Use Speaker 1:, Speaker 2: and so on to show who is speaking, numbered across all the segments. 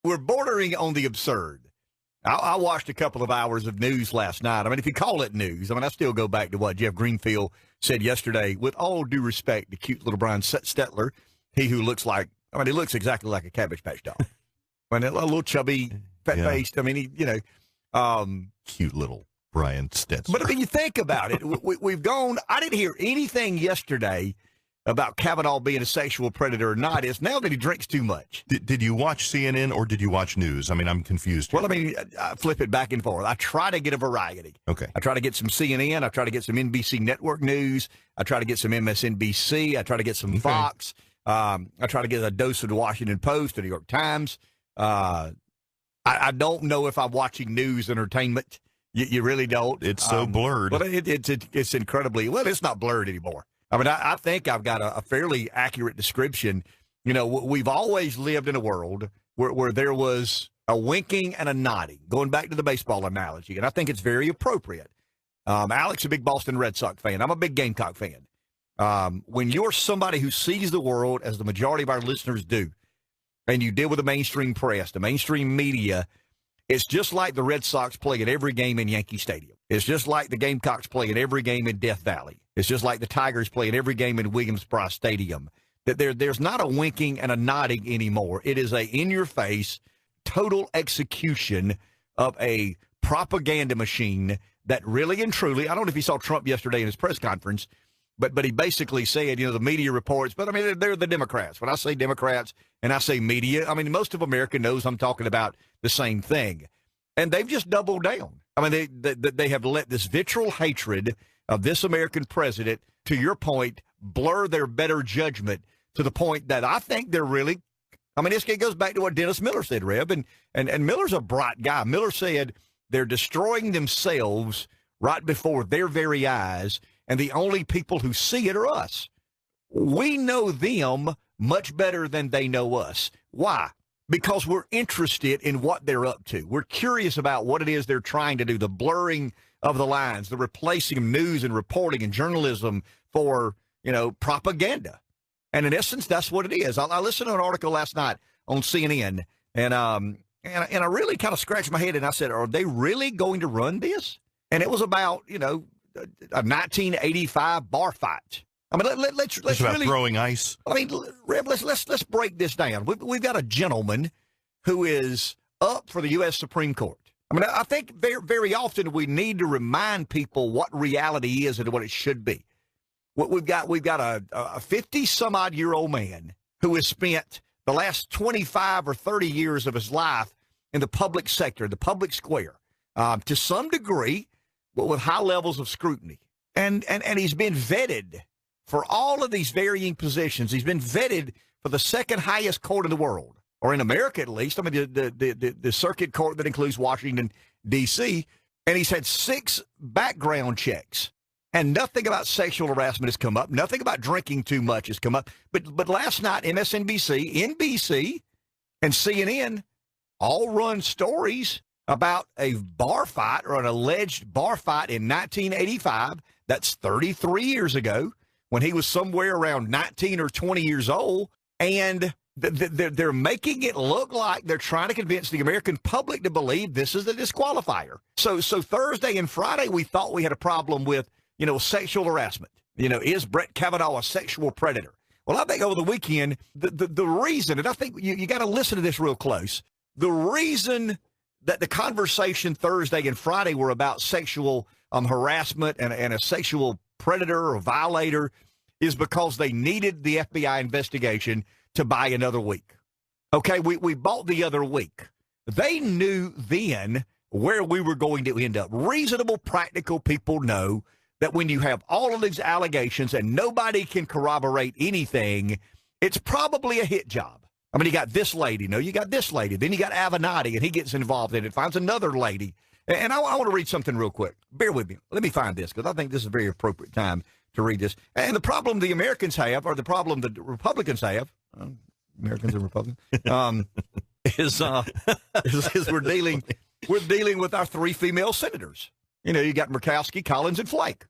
Speaker 1: we're bordering on the absurd. I watched a couple of hours of news last night. I mean, if you call it news, I mean, I still go back to what Jeff Greenfield said yesterday. With all due respect to cute little Brian Stetler, he who looks like, I mean, he looks exactly like a Cabbage Patch doll. I mean, a little chubby, fat-faced. I mean,
Speaker 2: cute little Brian Stetler.
Speaker 1: But I mean, you think about it. We've gone, I didn't hear anything yesterday about Kavanaugh being a sexual predator or not. It's now that he drinks too much.
Speaker 2: Did you watch CNN or did you watch news? I mean, I'm confused here.
Speaker 1: Well, I mean, I flip it back and forth. I try to get a variety.
Speaker 2: Okay.
Speaker 1: I try to get some CNN. I try to get some NBC Network news. I try to get some MSNBC. I try to get some Fox. I try to get a dose of the Washington Post, the New York Times. I don't know if I'm watching news entertainment. You really don't.
Speaker 2: It's so blurred.
Speaker 1: Well, it's incredibly, well, it's not blurred anymore. I mean, I think I've got a fairly accurate description. You know, we've always lived in a world where there was a winking and a nodding, going back to the baseball analogy, and I think it's very appropriate. Alex, a big Boston Red Sox fan. I'm a big Gamecock fan. When you're somebody who sees the world as the majority of our listeners do, and you deal with the mainstream press, the mainstream media, it's just like the Red Sox play at every game in Yankee Stadium. It's just like the Gamecocks play at every game in Death Valley. It's just like the Tigers play at every game in Williams-Brice Stadium. That there's not a winking and a nodding anymore. It is a in-your-face, total execution of a propaganda machine that really and truly, I don't know if you saw Trump yesterday in his press conference, but he basically said, the media reports, but I mean, they're the Democrats. When I say Democrats and I say media, I mean, most of America knows I'm talking about the same thing. And they've just doubled down. I mean, they have let this vitriol hatred of this American president, to your point, blur their better judgment to the point that I think they're really, I mean, it goes back to what Dennis Miller said, Reb, and Miller's a bright guy. Miller said they're destroying themselves right before their very eyes, and the only people who see it are us. We know them much better than they know us. Why? Because we're interested in what they're up to. We're curious about what it is they're trying to do, the blurring of the lines, the replacing of news and reporting and journalism for, propaganda. And in essence, that's what it is. I listened to an article last night on CNN, and I really kind of scratched my head, and I said, are they really going to run this? And it was about, a 1985 bar fight. I mean, let's
Speaker 2: really throwing ice.
Speaker 1: I mean, Reb, let's break this down. We've got a gentleman who is up for the U.S. Supreme Court. I mean, I think very, very often we need to remind people what reality is and what it should be. We've got a 50-some-odd-year-old man who has spent the last 25 or 30 years of his life in the public sector, the public square, to some degree, but with high levels of scrutiny. And he's been vetted for all of these varying positions. He's been vetted for the second highest court in the world, or in America at least. I mean, the circuit court that includes Washington, D.C., and he's had 6 background checks, and nothing about sexual harassment has come up. Nothing about drinking too much has come up. But last night, MSNBC, NBC, and CNN all run stories about a bar fight or an alleged bar fight in 1985. That's 33 years ago, when he was somewhere around 19 or 20 years old, and they're making it look like they're trying to convince the American public to believe this is a disqualifier. So Thursday and Friday, we thought we had a problem with, sexual harassment. Is Brett Kavanaugh a sexual predator? Well, I think over the weekend, the reason, and I think you got to listen to this real close, the reason that the conversation Thursday and Friday were about sexual harassment and a sexual predator or violator is because they needed the FBI investigation to buy another week. Okay, we bought the other week. They knew then where we were going to end up. Reasonable, practical people know that when you have all of these allegations and nobody can corroborate anything, it's probably a hit job. I mean, you got this lady. No, you got this lady. Then you got Avenatti, and he gets involved in it, finds another lady. And I want to read something real quick. Bear with me. Let me find this, because I think this is a very appropriate time to read this. And the problem the Americans have, or the problem the Republicans have, Americans and Republicans, is we're dealing with our 3 female senators. You got Murkowski, Collins, and Flake.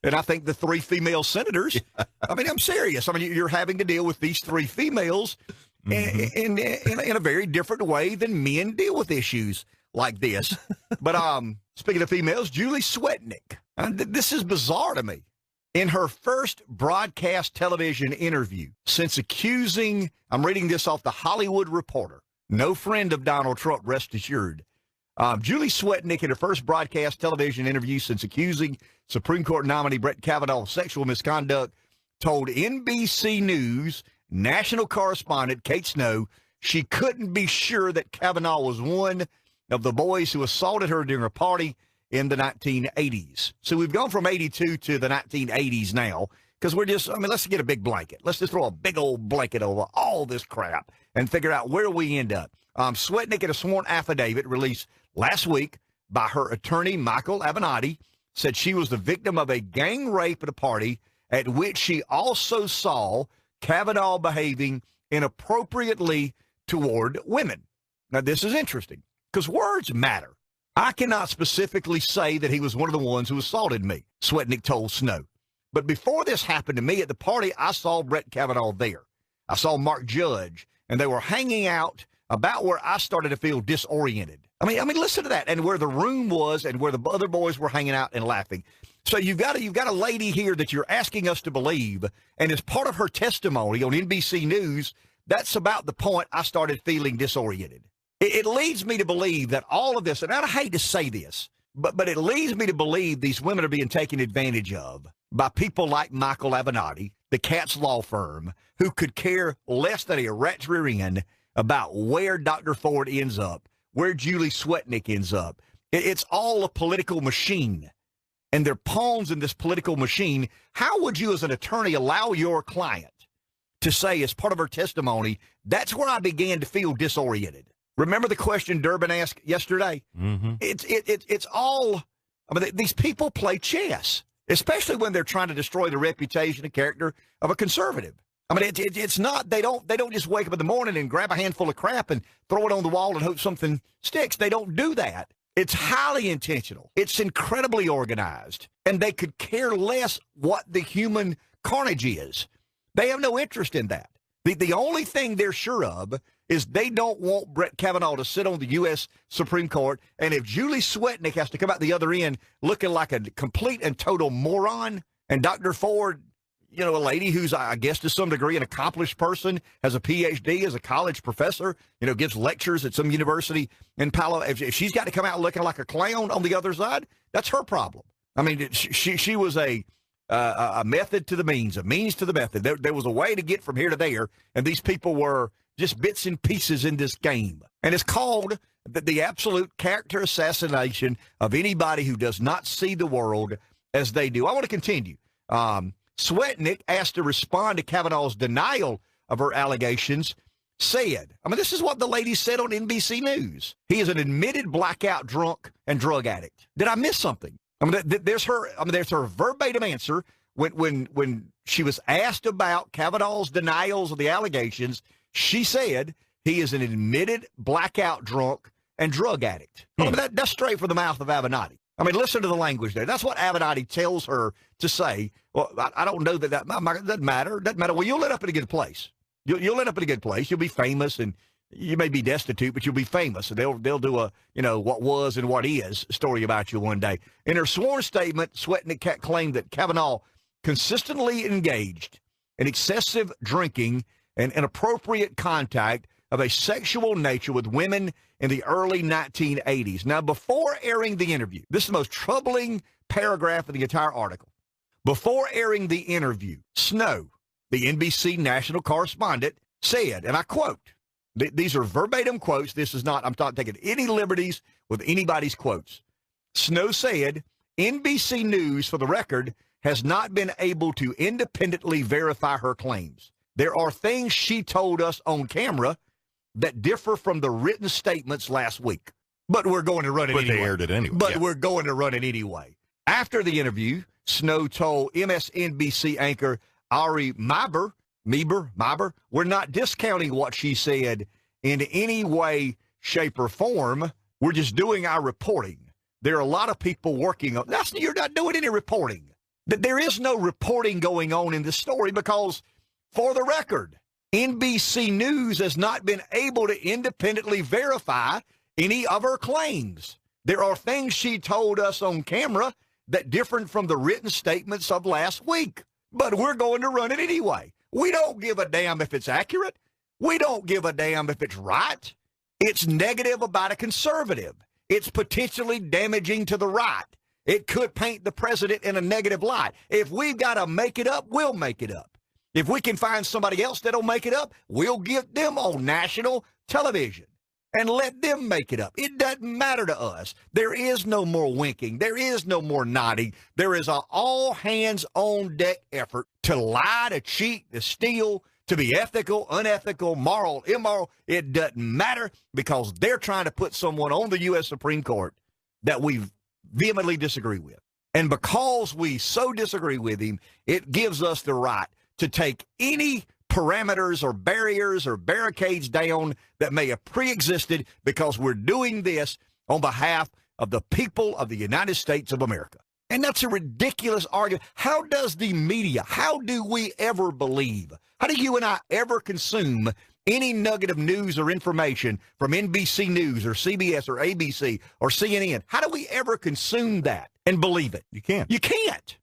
Speaker 1: And I think the 3 female senators, I mean, I'm serious. I mean, you're having to deal with these 3 females in a very different way than men deal with issues like this. But speaking of females, Julie Swetnick, this is bizarre to me. In her first broadcast television interview since accusing, I'm reading this off the Hollywood Reporter, no friend of Donald Trump, rest assured. Julie Swetnick, in her first broadcast television interview since accusing Supreme Court nominee Brett Kavanaugh of sexual misconduct, told NBC News national correspondent Kate Snow she couldn't be sure that Kavanaugh was one of the boys who assaulted her during a party in the 1980s. So we've gone from 82 to the 1980s now because let's get a big blanket. Let's just throw a big old blanket over all this crap and figure out where we end up. Swetnick, in a sworn affidavit released last week by her attorney, Michael Avenatti, said she was the victim of a gang rape at a party at which she also saw Kavanaugh behaving inappropriately toward women. Now, this is interesting because words matter. I cannot specifically say that he was one of the ones who assaulted me, Swetnick told Snow. But before this happened to me at the party, I saw Brett Kavanaugh there. I saw Mark Judge, and they were hanging out about where I started to feel disoriented. I mean, listen to that, and where the room was and where the other boys were hanging out and laughing. So you've got a lady here that you're asking us to believe, and as part of her testimony on NBC News, that's about the point I started feeling disoriented. It leads me to believe that all of this, and I hate to say this, but it leads me to believe these women are being taken advantage of by people like Michael Avenatti, the Katz law firm, who could care less than a rat's rear end about where Dr. Ford ends up, where Julie Swetnick ends up. It's all a political machine, and they're pawns in this political machine. How would you as an attorney allow your client to say as part of her testimony, that's where I began to feel disoriented? Remember the question Durbin asked yesterday? Mm-hmm. It's all, these people play chess, especially when they're trying to destroy the reputation and character of a conservative. It's not, they don't just wake up in the morning and grab a handful of crap and throw it on the wall and hope something sticks. They don't do that. It's highly intentional. It's incredibly organized, and they could care less what the human carnage is. They have no interest in that. The only thing they're sure of is they don't want Brett Kavanaugh to sit on the U.S. Supreme Court, and if Julie Swetnick has to come out the other end looking like a complete and total moron, and Dr. Ford, a lady who's, I guess, to some degree, an accomplished person, has a Ph.D., is a college professor, gives lectures at some university in Palo. If she's got to come out looking like a clown on the other side, that's her problem. She was a method to the means, a means to the method. There was a way to get from here to there, and these people were just bits and pieces in this game. And it's called the absolute character assassination of anybody who does not see the world as they do. I want to continue. Swetnick, asked to respond to Kavanaugh's denial of her allegations, said, this is what the lady said on NBC News. He is an admitted blackout drunk and drug addict. Did I miss something? There's her verbatim answer when she was asked about Kavanaugh's denials of the allegations. She said he is an admitted blackout drunk and drug addict. That's straight from the mouth of Avenatti. Listen to the language there. That's what Avenatti tells her to say. Well, I don't know that doesn't matter. Doesn't matter. Well, you'll end up in a good place. You'll end up in a good place. You'll be famous, and you may be destitute, but you'll be famous. And they'll do a what was and what is story about you one day. In her sworn statement, Swetnick claimed that Kavanaugh consistently engaged in excessive drinking and inappropriate contact of a sexual nature with women in the early 1980s. Now, before airing the interview, this is the most troubling paragraph of the entire article. Before airing the interview, Snow, the NBC national correspondent, said, and I quote, these are verbatim quotes. This is not, I'm not taking any liberties with anybody's quotes. Snow said, NBC News, for the record, has not been able to independently verify her claims. There are things she told us on camera that differ from the written statements last week. But we're going to run it anyway.
Speaker 2: But they aired it anyway.
Speaker 1: But we're going to run it anyway. After the interview, Snow told MSNBC anchor Ari Meiber, we're not discounting what she said in any way, shape, or form. We're just doing our reporting. There are a lot of people working on that. You're not doing any reporting. There is no reporting going on in this story because, for the record, NBC News has not been able to independently verify any of her claims. There are things she told us on camera that different from the written statements of last week. But we're going to run it anyway. We don't give a damn if it's accurate. We don't give a damn if it's right. It's negative about a conservative. It's potentially damaging to the right. It could paint the president in a negative light. If we've got to make it up, we'll make it up. If we can find somebody else that'll make it up, we'll get them on national television and let them make it up. It doesn't matter to us. There is no more winking. There is no more nodding. There is an all-hands-on-deck effort to lie, to cheat, to steal, to be ethical, unethical, moral, immoral. It doesn't matter because they're trying to put someone on the U.S. Supreme Court that we vehemently disagree with. And because we so disagree with him, it gives us the right to take any parameters or barriers or barricades down that may have pre-existed because we're doing this on behalf of the people of the United States of America. And that's a ridiculous argument. How does the media, how do we ever believe, how do you and I ever consume any nugget of news or information from NBC News or CBS or ABC or CNN? How do we ever consume that and believe it?
Speaker 2: You can't.
Speaker 1: You can't.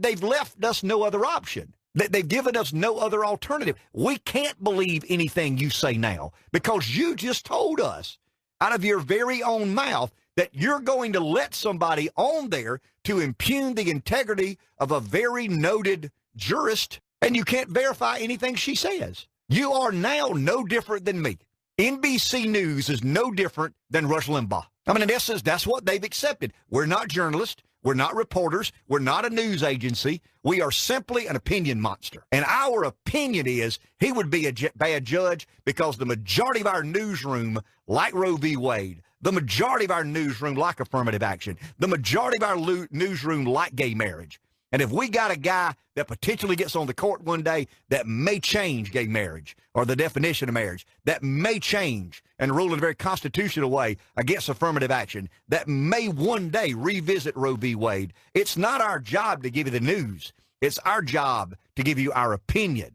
Speaker 1: They've left us no other option. They've given us no other alternative. We can't believe anything you say now because you just told us out of your very own mouth that you're going to let somebody on there to impugn the integrity of a very noted jurist, and you can't verify anything she says. You are now no different than me. NBC News is no different than Rush Limbaugh. I mean, in essence, that's what they've accepted. We're not journalists. We're not reporters. We're not a news agency. We are simply an opinion monster. And our opinion is he would be a bad judge because the majority of our newsroom, like Roe v. Wade, the majority of our newsroom, like affirmative action, the majority of our newsroom, like gay marriage. And if we got a guy that potentially gets on the court one day that may change gay marriage or the definition of marriage, that may change and rule in a very constitutional way against affirmative action, that may one day revisit Roe v. Wade, it's not our job to give you the news. It's our job to give you our opinion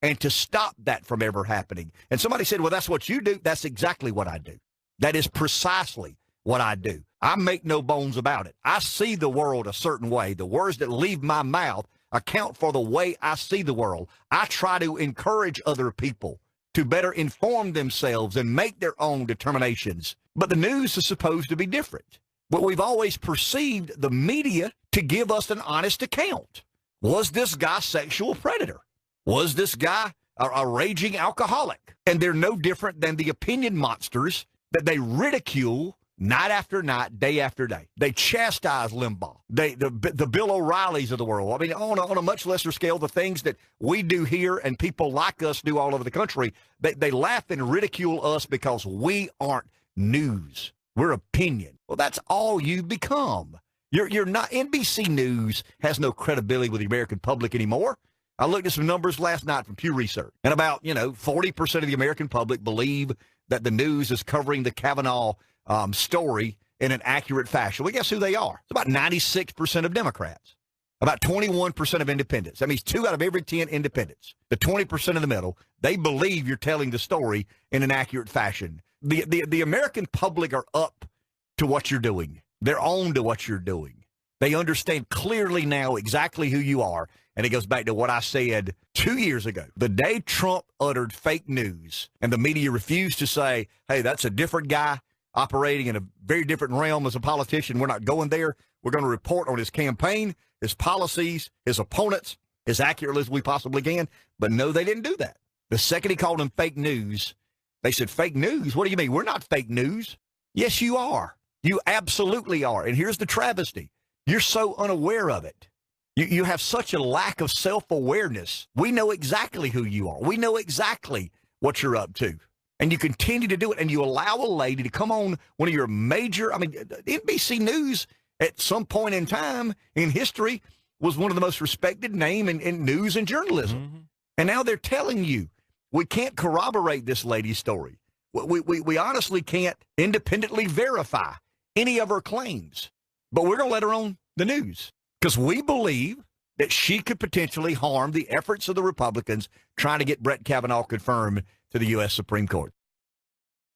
Speaker 1: and to stop that from ever happening. And somebody said, well, that's what you do. That's exactly what I do. That is precisely what I do. I make no bones about it. I see the world a certain way. The words that leave my mouth account for the way I see the world. I try to encourage other people to better inform themselves and make their own determinations. But the news is supposed to be different. But we've always perceived the media to give us an honest account. Was this guy a sexual predator? Was this guy a raging alcoholic? And they're no different than the opinion monsters that they ridicule night after night, day after day. They chastise Limbaugh, the Bill O'Reillys of the world. I mean, on a much lesser scale, the things that we do here and people like us do all over the country, they laugh and ridicule us because we aren't news. We're opinion. Well, that's all you've become. You're not. NBC News has no credibility with the American public anymore. I looked at some numbers last night from Pew Research, and about 40% of the American public believe that the news is covering the Kavanaugh story in an accurate fashion. Well, guess who they are? It's about 96% of Democrats, about 21% of independents. That means 2 out of every 10 independents, the 20% in the middle, they believe you're telling the story in an accurate fashion. The American public are up to what you're doing. They're on to what you're doing. They understand clearly now exactly who you are. And it goes back to what I said 2 years ago. The day Trump uttered fake news and the media refused to say, hey, that's a different guy operating in a very different realm as a politician. We're not going there. We're going to report on his campaign, his policies, his opponents as accurately as we possibly can. But no, they didn't do that. The second he called them fake news, they said, fake news? What do you mean? We're not fake news. Yes, you are. You absolutely are. And here's the travesty. You're so unaware of it. You have such a lack of self-awareness. We know exactly who you are. We know exactly what you're up to. And you continue to do it, and you allow a lady to come on one of your major, NBC News at some point in time in history was one of the most respected names in news and journalism. Mm-hmm. And now they're telling you, we can't corroborate this lady's story. We honestly can't independently verify any of her claims. But we're going to let her on the news because we believe that she could potentially harm the efforts of the Republicans trying to get Brett Kavanaugh confirmed to the U.S. Supreme Court.